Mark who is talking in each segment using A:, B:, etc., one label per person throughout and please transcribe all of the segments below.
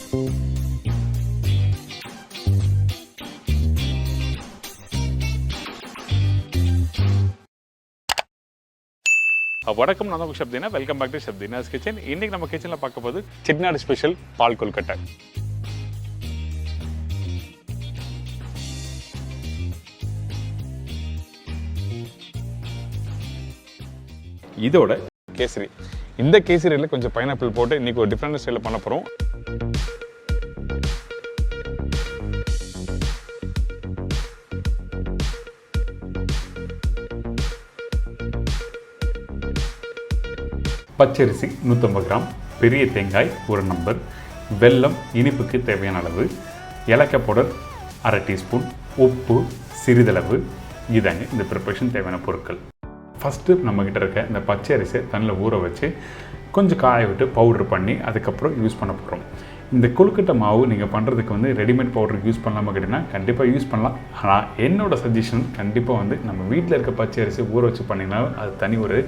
A: வணக்கம், நான் தான் Deena. Welcome back to Deena's kitchen. இன்னைக்கு நம்ம கிச்சனில் பார்க்க போது செட்டிநாடு ஸ்பெஷல் பால் கொல்கட்டை. இதோட கேசரி. இந்த கேசரியில் கொஞ்சம் பைனாப்பிள் போட்டு இன்னைக்கு ஒரு டிஃப்ரெண்ட் ஸ்டைலில் பண்ண போகிறோம். பச்சரிசி 150 கிராம், பெரிய தேங்காய் 1 நம்பர், வெல்லம் இனிப்புக்கு தேவையான அளவு, ஏலக்காய் பவுடர் 1/2 டீஸ்பூன், உப்பு சிறிதளவு. இதாங்க இந்த ப்ரிப்பரேஷன் தேவையான பொருட்கள். ஃபஸ்ட்டு நம்மக்கிட்ட இருக்க இந்த பச்சை அரிசியை தண்ணியில் ஊற வச்சு கொஞ்சம் காய விட்டு பவுட்ரு பண்ணி அதுக்கப்புறம் யூஸ் பண்ண போகிறோம். இந்த கொழுக்கட்டை மாவு நீங்கள் பண்ணுறதுக்கு வந்து ரெடிமேட் பவுடருக்கு யூஸ் பண்ணலாமா கேட்டிங்கன்னா கண்டிப்பாக யூஸ் பண்ணலாம். ஆனால் என்னோடய சஜஷன் கண்டிப்பாக நம்ம வீட்டில் இருக்க பச்சை அரிசி ஊற வச்சு பண்ணிங்கன்னா அது தனி ஒரு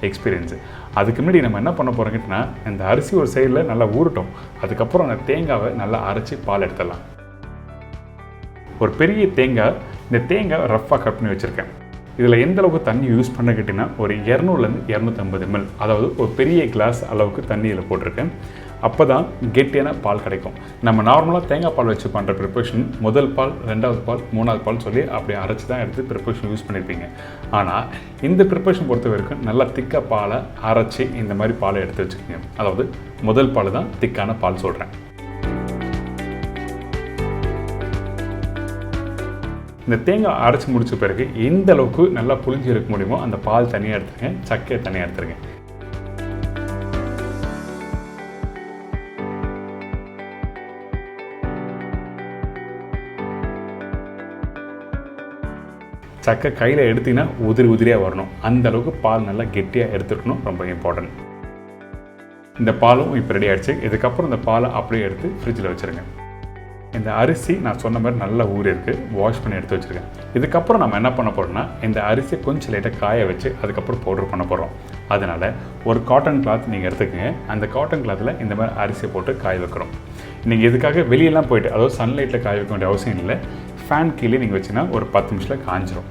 A: எக்ஸ்பீரியன்ஸு. அதுக்கு முன்னாடி நம்ம என்ன பண்ண போகிறோம் கேட்டிங்கன்னா, இந்த அரிசி ஒரு சைடில் நல்லா ஊறட்டும். அதுக்கப்புறம் அந்த தேங்காவை நல்லா அரைச்சி பால் எடுத்துடலாம். ஒரு பெரிய தேங்காய், இந்த தேங்காய் ரஃப்பாக கட் பண்ணி வச்சுருக்கேன். இதில் எந்த அளவுக்கு தண்ணி யூஸ் பண்ண கேட்டிங்கன்னா ஒரு 200லேருந்து 250 ml, அதாவது ஒரு பெரிய கிளாஸ் அளவுக்கு தண்ணி இதில் போட்டிருக்கேன். அப்போ தான் கெட்டியான பால் கிடைக்கும். நம்ம நார்மலாக தேங்காய் பால் வச்சு பண்ணுற ப்ரிப்பரேஷன் முதல் பால், 2வது பால், 3வது பால் சொல்லி அப்படியே அரைச்சி தான் எடுத்து ப்ரிப்பரேஷன் யூஸ் பண்ணியிருப்பீங்க. ஆனால் இந்த ப்ரிப்பரேஷன் பொறுத்த வரைக்கும் நல்லா திக்காக பாலை அரைச்சி இந்த மாதிரி பாலை எடுத்து வச்சுக்கோங்க. அதாவது முதல் பால் தான் திக்கான பால் சொல்கிறேன். இந்த தேங்காய் அரைச்சி முடிச்ச பிறகு எந்த அளவுக்கு நல்லா புளிஞ்சு இருக்க முடியுமோ அந்த பால் தனியாக எடுத்துருங்க, சக்கையை தனியாக எடுத்துருங்க. சக்கை கையில் எடுத்திங்கன்னா உதிரியாக வரணும். அந்த அளவுக்கு பால் நல்லா கெட்டியாக எடுத்துக்கணும், ரொம்ப இம்பார்ட்டன்ட். இந்த பாலும் இப்போ ரெடி ஆகிடுச்சு. இதுக்கப்புறம் இந்த பாலை அப்படியே எடுத்து ஃப்ரிட்ஜில் வச்சுருங்க. இந்த அரிசி நான் சொன்ன மாதிரி நல்லா ஊறி இருக்குது, வாஷ் பண்ணி எடுத்து வச்சுருக்கேன். இதுக்கப்புறம் நம்ம என்ன பண்ண போகிறோம்னா, இந்த அரிசியை கொஞ்சம் லைட்டாக காய வச்சு அதுக்கப்புறம் பவுடர் பண்ண போகிறோம். அதனால் ஒரு காட்டன் கிளாத் நீங்கள் எடுத்துக்கங்க. அந்த காட்டன் கிளாத்தில் இந்த மாதிரி அரிசியை போட்டு காய வைக்கிறோம். நீங்கள் இதுக்காக வெளியெல்லாம் போயிட்டு, அதாவது சன்லைட்டில் காய வைக்க வேண்டிய அவசியம் இல்லை. ஃபேன் கீழே நீங்கள் வச்சிங்கன்னா ஒரு 10 நிமிஷத்தில் காஞ்சிரும்.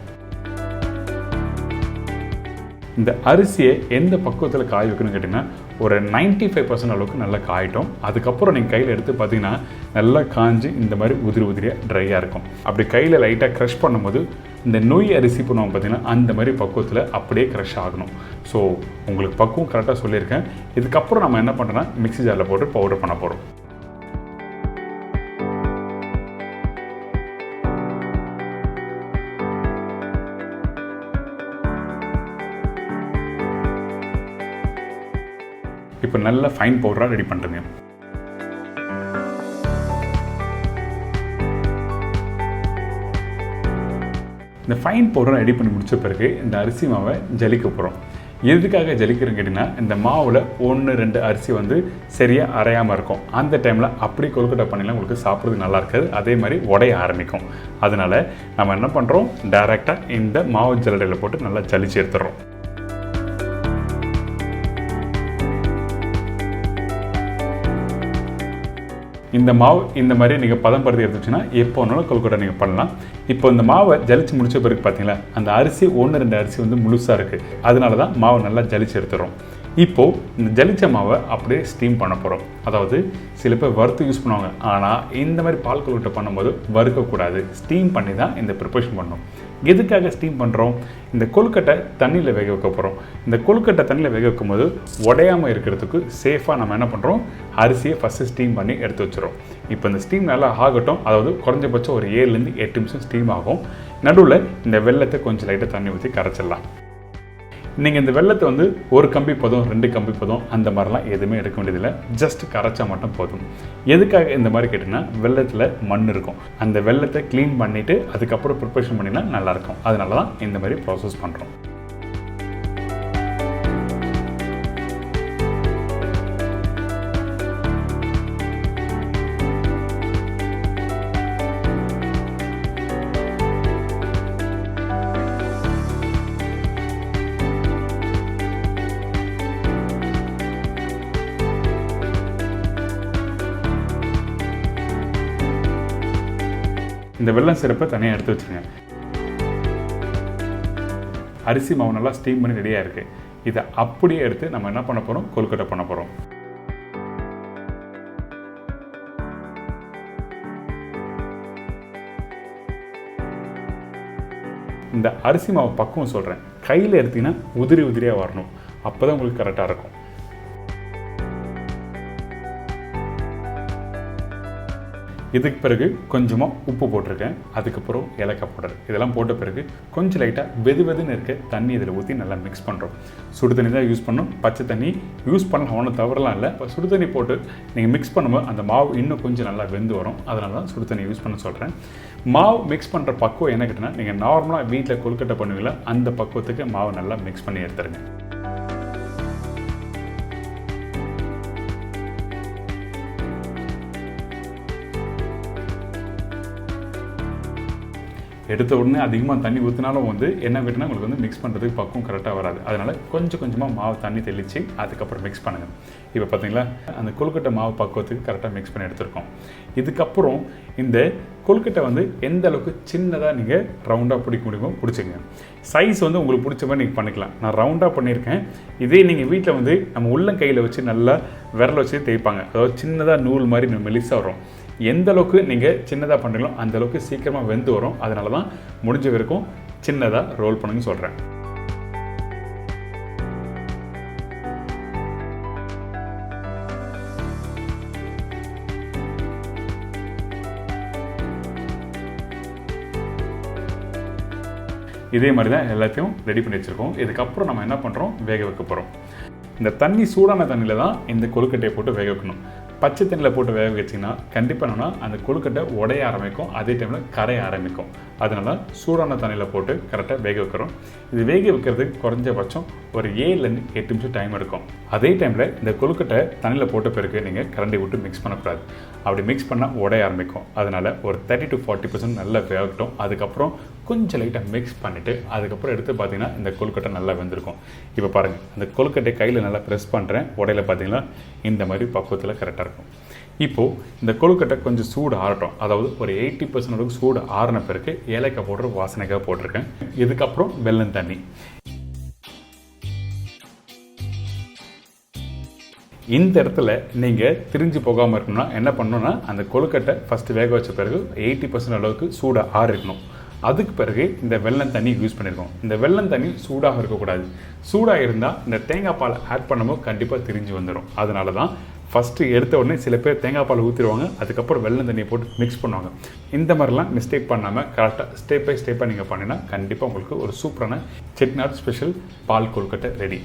A: இந்த அரிசியை எந்த பக்குவத்தில் காய வைக்கணும்னு கேட்டிங்கன்னா ஒரு 95% அளவுக்கு நல்லா காயிட்டோம். அதுக்கப்புறம் நீங்கள் கையில் எடுத்து பார்த்தீங்கன்னா நல்லா காஞ்சி இந்த மாதிரி உதிரியாக ட்ரையாக இருக்கும். அப்படி கையில் லைட்டாக க்ரஷ் பண்ணும்போது இந்த நொய் அரிசி பண்ணுவாங்க பார்த்தீங்கன்னா அந்த மாதிரி பக்குவத்தில் அப்படியே க்ரஷ் ஆகணும். ஸோ உங்களுக்கு பக்குவம் கரெக்டாக சொல்லியிருக்கேன். இதுக்கப்புறம் நம்ம என்ன பண்ணுறோன்னா மிக்ஸி ஜாரில் போட்டு பவுடர் பண்ண போகிறோம். இப்போ நல்ல ஃபைன் பவுடராக ரெடி பண்ணுறேங்க. இந்த ஃபைன் பவுடரை ரெடி பண்ணி முடித்த பிறகு இந்த அரிசி மாவை ஜலிக்க போகிறோம். எதுக்காக ஜலிக்கிறேன்னு கேட்டிங்கன்னா, இந்த மாவில் 1-2 அரிசி சரியாக அரையாமல் இருக்கும். அந்த டைமில் அப்படி கொழுக்கட்டை பண்ணிலாம் உங்களுக்கு சாப்பிட்றது நல்லா இருக்காது, அதே மாதிரி உடைய ஆரம்பிக்கும். அதனால் நம்ம என்ன பண்ணுறோம், டைரெக்டாக இந்த மாவு ஜல்லடையில் போட்டு நல்லா ஜலிச்சு எடுத்துடுறோம். இந்த மாவு இந்த மாதிரி நீங்கள் பதப்படுத்தி எடுத்துச்சுன்னா எப்போ வேணாலும் கொழுக்கட்டை நீங்கள் பண்ணலாம். இப்போ இந்த மாவை ஜலிச்சு முடிச்ச பிறகு பார்த்தீங்களா, அந்த அரிசி 1-2 அரிசி முழுசாக இருக்குது. அதனால தான் மாவை நல்லா ஜலிச்சு எடுத்துகிறோம். இப்போது இந்த ஜலிச்ச மாவை அப்படியே ஸ்டீம் பண்ண போகிறோம். அதாவது சில பேர் வறுத்து யூஸ் பண்ணுவாங்க, ஆனால் இந்த மாதிரி பால் கொழுக்கட்டை பண்ணும்போது வறுக்கக்கூடாது, ஸ்டீம் பண்ணி தான் இந்த ப்ரிப்பரேஷன் பண்ணணும். எதுக்காக ஸ்டீம் பண்ணுறோம், இந்த கொழுக்கட்டை தண்ணியில் வேக வைக்க போகிறோம். இந்த கொழுக்கட்டை தண்ணியில் வேக வைக்கும் போது உடையாமல் இருக்கிறதுக்கு சேஃபாக நம்ம என்ன பண்ணுறோம், அரிசியை ஃபஸ்ட்டு ஸ்டீம் பண்ணி எடுத்து வச்சுருவோம். இப்போ இந்த ஸ்டீம் நல்லா ஆகட்டும். அதாவது குறைஞ்சபட்சம் ஒரு 7-8 நிமிஷம் ஸ்டீம் ஆகும். நடுவில் இந்த வெல்லத்தை கொஞ்சம் லைட்டாக தண்ணி ஊற்றி கரைச்சிடலாம். நீங்கள் இந்த வெல்லத்தை 1 கம்பி பதம், 2 கம்பி பதம் அந்த மாதிரிலாம் எதுவுமே எடுக்க வேண்டியதில்லை. ஜஸ்ட் கரைச்சா மட்டும் போதும். எதுக்காக இந்த மாதிரி கேட்டிங்கன்னா, வெல்லத்தில் மண் இருக்கும். அந்த வெல்லத்தை க்ளீன் பண்ணிவிட்டு அதுக்கப்புறம் ப்ரிப்பரேஷன் பண்ணினா நல்லாயிருக்கும். அதனால தான் இந்த மாதிரி ப்ராசஸ் பண்ணுறோம். இந்த வெல்லம் சிரப்பை தனியாக எடுத்து வச்சுருங்க. அரிசி மாவு நல்லா ஸ்டீம் பண்ணி ரெடியாக இருக்குது. இதை அப்படியே எடுத்து நம்ம என்ன பண்ண போகிறோம், கொழுக்கட்டை பண்ண போகிறோம். இந்த அரிசி மாவு பக்குவம் சொல்கிறேன், கையில் எடுத்தீங்கன்னா உதிரி உதிரியாக வரணும், அப்போ தான் உங்களுக்கு கரெக்டாக இருக்கும். இதுக்கு பிறகு கொஞ்சமாக உப்பு போட்டிருக்கேன், அதுக்கப்புறம் ஏலக்காய் பவுடர் இதெல்லாம் போட்ட பிறகு கொஞ்சம் லைட்டாக வெதுன்னு இருக்க தண்ணி இதில் ஊற்றி நல்லா மிக்ஸ் பண்ணுறோம். சுடு தண்ணி தான் யூஸ் பண்ணணும், பச்சை தண்ணி யூஸ் பண்ணலாம், ஒன்றும் தவறலாம் இல்லை. இப்போ சுடு தண்ணி போட்டு நீங்கள் மிக்ஸ் பண்ணும்போது அந்த மாவு இன்னும் கொஞ்சம் நல்லா வெந்து வரும், அதனால தான் சுடு தண்ணி யூஸ் பண்ண சொல்கிறேன். மாவு மிக்ஸ் பண்ணுற பக்குவம் என்ன கேட்டினா, நீங்கள் நார்மலாக வீட்டில் கொழுக்கட்டை பண்ணுவீங்களா அந்த பக்குவத்துக்கு மாவு நல்லா மிக்ஸ் பண்ணி எடுத்துருங்க. எடுத்த உடனே அதிகமாக தண்ணி ஊற்றினாலும் என்ன விட்டுனா உங்களுக்கு மிக்ஸ் பண்ணுறதுக்கு பக்குவம் கரெக்டாக வராது. அதனால் கொஞ்சம் கொஞ்சமாக மாவு தண்ணி தெளித்து அதுக்கப்புறம் மிக்ஸ் பண்ணுங்கள். இப்போ பார்த்தீங்களா, அந்த கொழுக்கட்டை மாவு பக்குவத்துக்கு கரெக்டாக மிக்ஸ் பண்ணி எடுத்துருக்கோம். இதுக்கப்புறம் இந்த கொழுக்கட்டை எந்த அளவுக்கு சின்னதாக நீங்கள் ரவுண்டாக பிடிக்க முடியுமோ பிடிச்சிங்க. சைஸ் உங்களுக்கு பிடிச்ச மாதிரி நீங்கள் பண்ணிக்கலாம். நான் ரவுண்டாக பண்ணியிருக்கேன். இதே நீங்கள் வீட்டில் நம்ம உள்ளங்கையில் வச்சு நல்லா விரல் வச்சு தேய்ப்பாங்க, அதாவது சின்னதாக நூல் மாதிரி மெலிசாக வரும். எந்த அளவுக்கு நீங்கள் சின்னதாக பண்ணுறீங்களோ அந்த அளவுக்கு சீக்கிரமாக வெந்து வரும். அதனால தான் முடிஞ்ச வரைக்கும் சின்னதாக ரோல் பண்ணுங்கன்னு சொல்கிறேன். இதே மாதிரி தான் எல்லாத்தையும் ரெடி பண்ணி வச்சுருக்கோம். இதுக்கப்புறம் நம்ம என்ன பண்ணுறோம், வேக வைக்க போகிறோம். இந்த தண்ணி சூடான தண்ணியில் தான் இந்த கொழுக்கட்டையை போட்டு வேக வைக்கணும். பச்சை தண்ணியில் போட்டு வேக வச்சிங்கன்னா கண்டிப்பாக என்னன்னா அந்த கொழுக்கட்டை உடைய ஆரம்பிக்கும், அதே டைமில் கரைய ஆரம்பிக்கும். அதனால் சூடான தண்ணியில் போட்டு கரெக்டாக வேக வைக்கிறோம். இது வேக வைக்கிறதுக்கு குறைஞ்சபட்சம் ஒரு 7லேருந்து 8 நிமிஷம் டைம் எடுக்கும். அதே டைமில் இந்த கொழுக்கட்டை தண்ணியில் போட்ட பிறகு நீங்கள் கரண்டி விட்டு மிக்ஸ் பண்ணக்கூடாது, அப்படி மிக்ஸ் பண்ணால் உடைய ஆரம்பிக்கும். அதனால் ஒரு 30 to 40% நல்லா வேகட்டும். அதுக்கப்புறம் கொஞ்சம் லைட்டாக மிக்ஸ் பண்ணிவிட்டு அதுக்கப்புறம் எடுத்து பார்த்தீங்கன்னா இந்த கொழுக்கட்டை நல்லா வெந்திருக்கும். இப்போ பாருங்கள், அந்த கொழுக்கட்டை கையில் நல்லா ப்ரெஸ் பண்ணுறேன், உடையில பார்த்தீங்கன்னா இந்த மாதிரி பக்குவத்தில் கரெக்டாக இருக்கும். இப்போது இந்த கொழுக்கட்டை கொஞ்சம் சூடு ஆறட்டும், அதாவது ஒரு 80% அளவுக்கு சூடு ஆறின பிறகு ஏலக்காய் பவுடர் வாசனைக்காக போட்டிருக்கேன். இதுக்கப்புறம் வெல்லம் தண்ணி. இந்த இடத்துல நீங்கள் திரிஞ்சு போகாமல் இருக்கணும்னா என்ன பண்ணணும்னா, அந்த கொழுக்கட்டை ஃபஸ்ட்டு வேக வச்ச பிறகு 80% அளவுக்கு சூடு ஆறிக்கணும். அதுக்கு பிறகு இந்த வெல்லம் தண்ணி யூஸ் பண்ணியிருக்கோம். இந்த வெல்லம் தண்ணி சூடாக இருக்கக்கூடாது. சூடாக இருந்தால் இந்த தேங்காய் பால் ஆட் பண்ணும்போது கண்டிப்பாக திரிஞ்சு வந்துடும். அதனால தான் ஃபஸ்ட்டு எடுத்த உடனே சில பேர் தேங்காய் பால் ஊற்றிடுவாங்க, அதுக்கப்புறம் வெல்லம் தண்ணியை போட்டு மிக்ஸ் பண்ணுவாங்க. இந்த மாதிரிலாம் மிஸ்டேக் பண்ணாமல் கரெக்டாக ஸ்டெப் பை ஸ்டெப்பாக நீங்கள் பண்ணினா கண்டிப்பாக உங்களுக்கு ஒரு சூப்பரான செட்டிநாடு ஸ்பெஷல் பால் கொழுக்கட்டை ரெடி.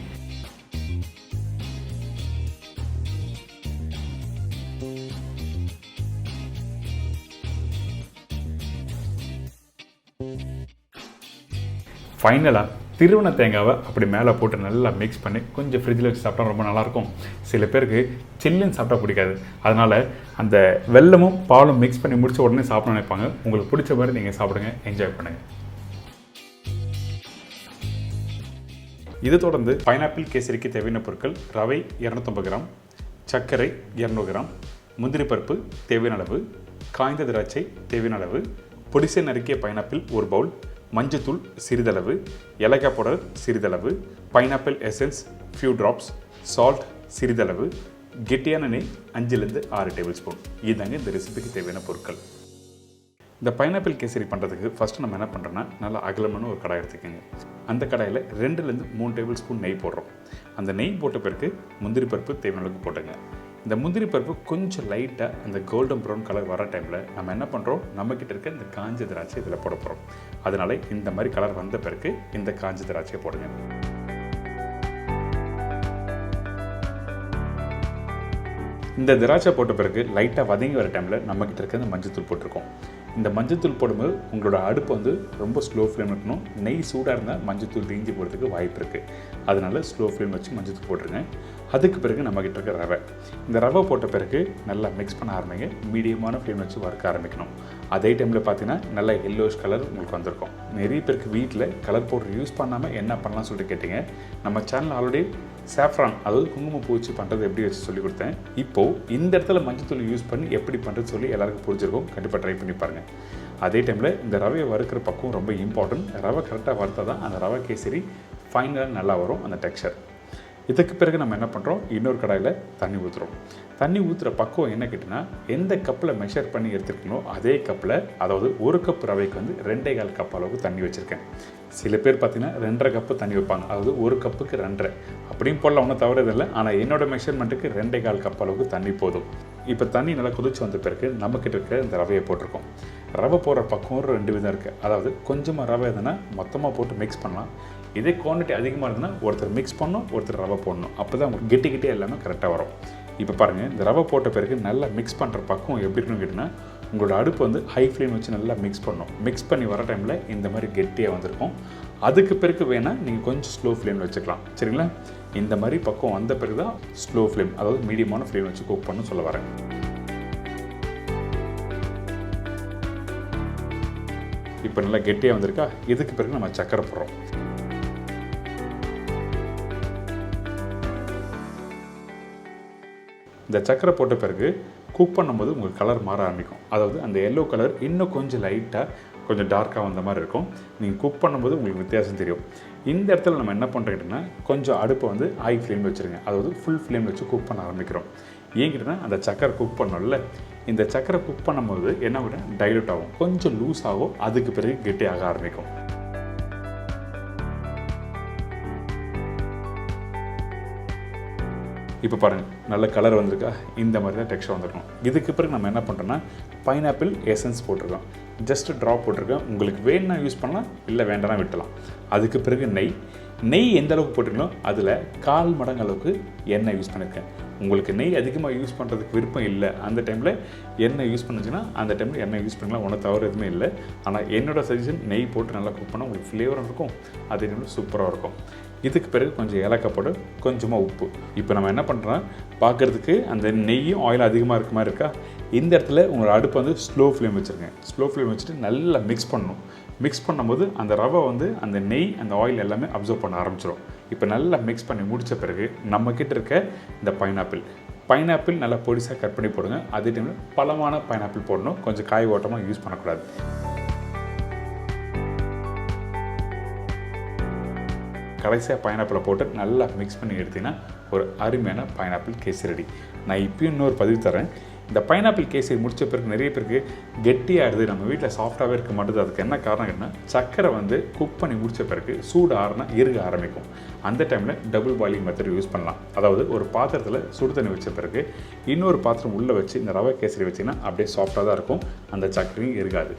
A: ஃபைனலாக திருவண்ண தேங்காவை அப்படி மேலே போட்டு நல்லா மிக்ஸ் பண்ணி கொஞ்சம் ஃப்ரிட்ஜில் வச்சு சாப்பிட்டா ரொம்ப நல்லாயிருக்கும். சில பேருக்கு சில்லுன்னு சாப்பிட்டா பிடிக்காது, அதனால் அந்த வெல்லமும் பாலும் மிக்ஸ் பண்ணி முடிச்ச உடனே சாப்பிட நினைப்பாங்க. உங்களுக்கு பிடிச்ச மாதிரி நீங்கள் சாப்பிடுங்க, என்ஜாய் பண்ணுங்கள். இது தொடர்ந்து பைனாப்பிள் கேசரிக்கு தேவையான பொருட்கள்: ரவை 250 கிராம், சர்க்கரை 200 கிராம், முந்திரி பருப்பு தேவையான அளவு, காய்ந்த திராட்சை தேவையான அளவு, பொடிசை நறுக்கிய பைனாப்பிள் 1 பவுல், மஞ்சத்தூள் சிறிதளவு, ஏலக்காய் பவுடர் சிறிதளவு, pineapple essence few drops, salt சிறிதளவு, கெட்டியான நெய் 5லேருந்து 6 டேபிள் ஸ்பூன். இதுதாங்க இந்த ரெசிபிக்கு தேவையான பொருட்கள். இந்த பைனாப்பிள் கேசரி பண்ணுறதுக்கு ஃபஸ்ட்டு நம்ம என்ன பண்ணுறோன்னா, நல்லா அகலமான ஒரு கடாய் எடுத்துக்கோங்க. அந்த கடாயில் 2லேருந்து 3 டேபிள் ஸ்பூன் நெய் போடுறோம். அந்த நெய் போட்ட பிறகு முந்திரி பருப்பு தேவையான அளவுக்கு போட்டுங்க. இந்த முந்திரி பருப்பு கொஞ்சம் லைட்டாக அந்த கோல்டன் ப்ரௌன் கலர் வர டைமில் நம்ம என்ன பண்ணுறோம், நம்மக்கிட்ட இருக்க இந்த காஞ்ச திராட்சை இதில் போட போகிறோம். அதனால் இந்த மாதிரி கலர் வந்த பிறகு இந்த காஞ்ச திராட்சையை போடுங்க. இந்த திராட்சை போட்ட பிறகு லைட்டாக வதங்கி வர டைமில் நம்மக்கிட்ட இருக்க இந்த மஞ்சத்தூள் போட்டிருக்கோம். இந்த மஞ்சத்தூள் போடும்போது உங்களோட அடுப்பு ரொம்ப ஸ்லோ ஃப்ளேம் இருக்கணும். நெய் சூடாக இருந்தால் மஞ்சத்தூள் தீஞ்சி போகிறதுக்கு வாய்ப்பு இருக்குது. அதனால் ஸ்லோ ஃப்ளேம் வச்சு மஞ்சத்தூள் போட்டுருங்க. அதுக்கு பிறகு நம்மக்கிட்ட இருக்க ரவை, இந்த ரவை போட்ட பிறகு நல்லா மிக்ஸ் பண்ண ஆரம்பிங்க. மீடியமான ஃப்ளேம் வச்சு வறுக்க ஆரம்பிக்கணும். அதே டைமில் பார்த்தீங்கன்னா நல்லா எல்லோஷ் கலர் உங்களுக்கு வந்திருக்கும். நிறைய பேருக்கு வீட்டில் கலர் பவுடர் யூஸ் பண்ணாமல் என்ன பண்ணலாம்னு சொல்லிட்டு கேட்டிங்க. நம்ம சேனல் ஆல்ரெடி சாஃப்ரான் அதாவது குங்குமப்பூ வச்சு பண்ணுறது எப்படி வச்சு சொல்லி கொடுத்தேன். இப்போது இந்த இடத்துல மஞ்சத்தூள் யூஸ் பண்ணி எப்படி பண்ணுறது சொல்லி எல்லாருக்கும் புரிஞ்சிருக்கும். கண்டிப்பாக ட்ரை பண்ணி பாருங்கள். அதே டைமில் இந்த ரவையை வறுக்கிற பக்கம் ரொம்ப இம்பார்ட்டன்ட். ரவை கரெக்டாக வறுத்தா தான் அந்த ரவை கேசரி ஃபைனலாக நல்லா வரும் அந்த டெக்ஸ்சர். இதுக்கு பிறகு நம்ம என்ன பண்ணுறோம், இன்னொரு கடாயில் தண்ணி ஊற்றுறோம். தண்ணி ஊற்றுற பக்குவம் என்ன கேட்டிங்கன்னா, எந்த கப்பில் மெஷர் பண்ணி எடுத்துருக்கணும் அதே கப்பில், அதாவது 1 கப் ரவைக்கு வந்து 2.25 கப் அளவுக்கு தண்ணி வச்சுருக்கேன். சில பேர் பார்த்திங்கன்னா 2.5 கப்பு தண்ணி வைப்பாங்க, அதாவது 1 கப்புக்கு 2.5 அப்படியும் போடலாம், ஒன்றும் தவறதில்லை. ஆனால் என்னோட மெஷர்மெண்ட்டுக்கு 2.25 கப் அளவுக்கு தண்ணி போதும். இப்போ தண்ணி நல்லா கொதிச்சு வந்த பிறகு நம்மக்கிட்ட இருக்க இந்த ரவையை போட்டிருக்கோம். ரவை போடுற பக்கம் 2 விதம் இருக்குது. அதாவது கொஞ்சமாக ரவை எதுனா மொத்தமாக போட்டு மிக்ஸ் பண்ணலாம். இதே குவான்டிட்டி அதிகமாக இருந்ததுன்னா ஒருத்தர் மிக்ஸ் பண்ணணும், ஒருத்தர் ரவை போடணும். அப்போ தான் உங்களுக்கு கெட்டி எல்லாமே கரெக்டாக வரும். இப்போ பாருங்கள், இந்த ரவை போட்ட பிறகு நல்லா மிக்ஸ் பண்ணுற பக்கம் எப்படி இருக்குன்னு கேட்டிங்கன்னா, உங்களோட அடுப்பு வந்து ஹை ஃப்ளேம் வச்சு நல்லா மிக்ஸ் பண்ணணும். மிக்ஸ் பண்ணி வர டைமில் இந்த மாதிரி கெட்டியாக வந்திருக்கும். அதுக்கு பிறகு வேணால் நீங்கள் கொஞ்சம் ஸ்லோ ஃப்ளேமில் வச்சுக்கலாம். சரிங்களா? இந்த மாதிரி பக்கம் வந்த பிறகு தான் ஸ்லோ ஃப்ளேம், அதாவது மீடியமான ஃப்ளேம் வச்சு குக் பண்ணணும்னு சொல்ல வரேன். இப்போ நல்லா கெட்டியாக வந்திருக்கா. இதுக்கு பிறகு நம்ம சக்கரை போடுறோம். இந்த சக்கரை போட்ட பிறகு குக் பண்ணும்போது உங்களுக்கு கலர் மாற ஆரம்பிக்கும். அதாவது அந்த எல்லோ கலர் இன்னும் கொஞ்சம் லைட்டாக கொஞ்சம் டார்க்காக வந்த மாதிரி இருக்கும். நீங்கள் குக் பண்ணும்போது உங்களுக்கு வித்தியாசம் தெரியும். இந்த இடத்துல நம்ம என்ன பண்ணுறோம்னா, கொஞ்சம் அடுப்பை வந்து ஹை ஃப்ளேமில் வச்சுருங்க. அதாவது ஃபுல் ஃப்ளேமில் வச்சு குக் பண்ண ஆரம்பிக்கிறோம். ஏங்கிட்டனா அந்த சக்கரை குக் பண்ணோம்ல, இந்த சக்கரை குக் பண்ணும்போது என்ன ஆகும், டைலூட் ஆகும், கொஞ்சம் லூஸ் ஆகும். அதுக்கு பிறகு கெட்டியாக ஆரம்பிக்கும். இப்போ பாருங்கள், நல்ல கலர் வந்திருக்கா. இந்த மாதிரி தான் டெக்ஸ்சர் வந்துருக்கணும். இதுக்கு பிறகு நம்ம என்ன பண்ணுறோன்னா, பைனாப்பிள் எசன்ஸ் போட்டிருக்கோம். ஜஸ்ட்டு ட்ராப் போட்டிருக்கேன். உங்களுக்கு வேணும்னா யூஸ் பண்ணலாம், இல்லை வேண்டாம்னா விட்டலாம். அதுக்கு பிறகு நெய் எந்த அளவுக்கு போட்டிருக்கணும், அதில் 1/4 மடங்கு அளவுக்கு எண்ணெய் யூஸ் பண்ணியிருக்கேன். உங்களுக்கு நெய் அதிகமாக யூஸ் பண்ணுறதுக்கு விருப்பம் இல்லை, அந்த டைமில் எண்ணெய் யூஸ் பண்ணுச்சுன்னா அந்த டைமில் எண்ணெய் யூஸ் பண்ணலாம், ஒன்றும் தவறு எதுவுமே இல்லை. ஆனால் என்னோடய சஜஷன் நெய் போட்டு நல்லா குக் பண்ணால் உங்களுக்கு ஃப்ளேவரும் இருக்கும், அதே டைமில் சூப்பராக இருக்கும். இதுக்கு பிறகு கொஞ்சம் ஏலக்காய் போட்டு கொஞ்சமாக உப்பு. இப்போ நம்ம என்ன பண்ணுறோம், பார்க்குறதுக்கு அந்த நெய்யும் ஆயில் அதிகமாக இருக்க மாதிரி இருக்கா. இந்த இடத்துல உங்களோட அடுப்பை வந்து ஸ்லோ ஃப்ளேம் வச்சுருங்க. ஸ்லோ ஃப்ளேம் வச்சுட்டு நல்லா மிக்ஸ் பண்ணணும். மிக்ஸ் பண்ணும்போது அந்த ரவை வந்து அந்த நெய் அந்த ஆயில் எல்லாமே அப்சர்வ் பண்ண ஆரம்பிச்சிடும். இப்போ நல்லா மிக்ஸ் பண்ணி முடித்த பிறகு நம்மக்கிட்ட இருக்க இந்த பைனாப்பிள் நல்லா பொடிசாக கட் பண்ணி போடுங்க. அதே டைமில் பழமான பைனாப்பிள் போடணும், கொஞ்சம் காய் ஓட்டமாக யூஸ் பண்ணக்கூடாது. கடைசியாக பைனாப்பிளை போட்டு நல்லா மிக்ஸ் பண்ணி எடுத்திங்கன்னா ஒரு அருமையான பைனாப்பிள் கேசரி ரெடி. நான் இப்போயும் இன்னொரு பதிவு தரேன். இந்த பைனாப்பிள் கேசரி முடித்த பிறகு நிறைய பேருக்கு கெட்டியாகிடுது, நம்ம வீட்டில் சாஃப்டாகவே இருக்க மாட்டேது. அதுக்கு என்ன காரணம் கேட்டால், சக்கரை வந்து குக் பண்ணி முடித்த பிறகு சூடு ஆறுனா இறுக ஆரம்பிக்கும். அந்த டைமில் டபுள் பாயிலிங் மெத்தட் யூஸ் பண்ணலாம். அதாவது ஒரு பாத்திரத்தில் சுடு தண்ணி வச்ச பிறகு இன்னொரு பாத்திரம் உள்ளே வச்சு இந்த ரவை கேசரி வச்சிங்கன்னா அப்படியே சாஃப்டாக தான் இருக்கும், அந்த சக்கரையும் இருக்காது.